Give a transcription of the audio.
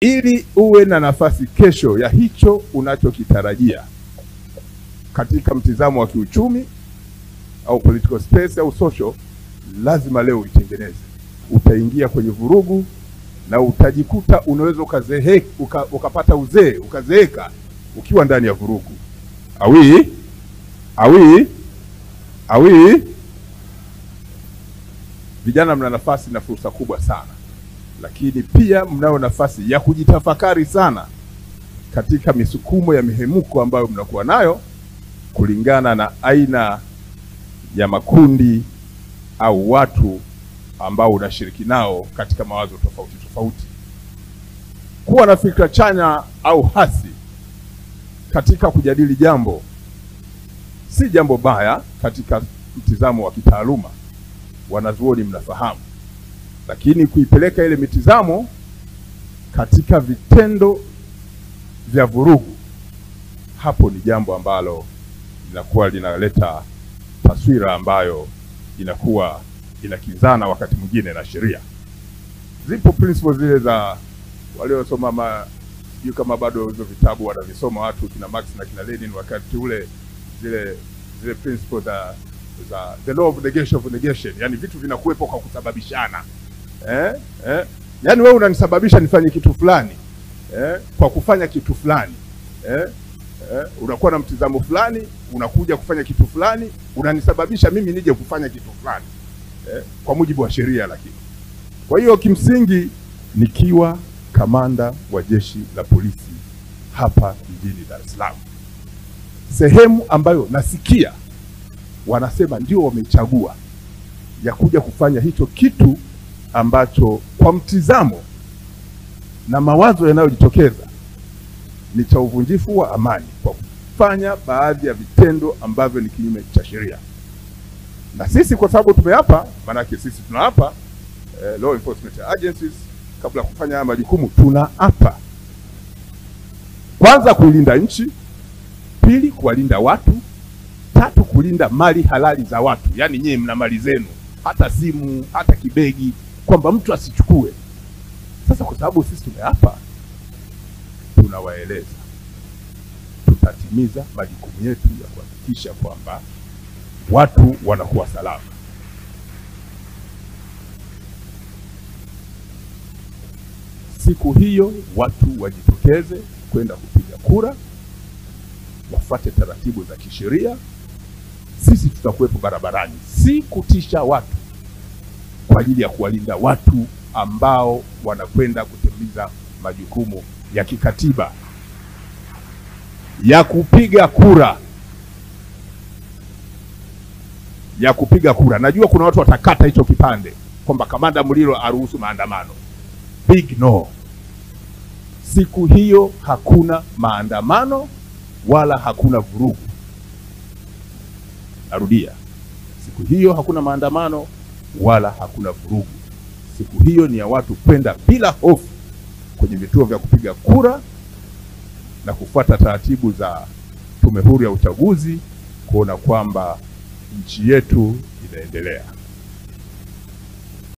ili uwe na nafasi kesho ya hicho unachokitarajia katika mtizamo wa kiuchumi au political space au social, lazima leo uitengeneze. Utaingia kwenye vurugu na utajikuta unaweza ukapata uzee, ukazeeka ukiwa ndani ya vurugu. Awi vijana, mna nafasi na fursa kubwa sana, lakini pia mnao nafasi ya kujitafakari sana katika misukumo ya mihemuko ambayo mnakuwa nayo kulingana na aina ya makundi au watu ambao unashiriki nao katika mawazo tofauti tofauti. Kuwa na fikra chanya au hasi katika kujadili jambo si jambo baya katika mtizamo wa kitaaluma, wanazuoni mnafahamu, lakini kuipeleka ile mitizamo katika vitendo vya vurugu, hapo ni jambo ambalo linakuwa linaleta taswira ambayo inakuwa inakinzana wakati mwingine na sheria. Zipo principles zile za waliosoma sijui kama bado hizo vitabu wanavisoma watu kina Marx na kina Lenin wakati ule, zile principles za the law of negation of negation, yani vitu vinakuwepo kwa kusababishana. Yani wewe unanisababisha nifanye kitu fulani kwa kufanya kitu fulani, unakuwa na mtizamo fulani, unakuja kufanya kitu fulani, unanisababisha mimi nije kufanya kitu fulani kwa mujibu wa sheria. Lakini kwa hiyo kimsingi, nikiwa kamanda wa jeshi la polisi hapa mjini Dar es Salaam, sehemu ambayo nasikia wanasema ndio wamechagua ya kuja kufanya hicho kitu ambacho kwa mtizamo na mawazo yanayojitokeza ni cha uvunjifu wa amani kwa kufanya baadhi ya vitendo ambavyo ni kinyume cha sheria. Na sisi kwa sababu tumeapa, maanake sisi tunaapa, law enforcement agencies, kabla kufanya haya majukumu tunaapa kwanza kuilinda nchi, pili kuwalinda watu, tatu kulinda mali halali za watu. Yani nyinyi mna mali zenu, hata simu, hata kibegi, kwamba mtu asichukue. Sasa kwa sababu sisi tumeapa, tunawaeleza tutatimiza majukumu yetu ya kuhakikisha kwamba watu wanakuwa salama. Siku hiyo watu wajitokeze kwenda kupiga kura, wafuate taratibu za kisheria. Sisi tutakuwepo barabarani, si kutisha watu, kwa ajili ya kuwalinda watu ambao wanakwenda kutimiza majukumu ya kikatiba ya kupiga kura. Najua kuna watu watakata hicho kipande kwamba Kamanda Muliro aruhusu maandamano. Big no. Siku hiyo hakuna maandamano wala hakuna vurugu. Narudia, siku hiyo hakuna maandamano wala hakuna vurugu. Siku hiyo ni ya watu kwenda bila hofu kwenye vituo vya kupiga kura na kufuata taratibu za Tume Huru ya Uchaguzi kuona kwamba nchi yetu inaendelea.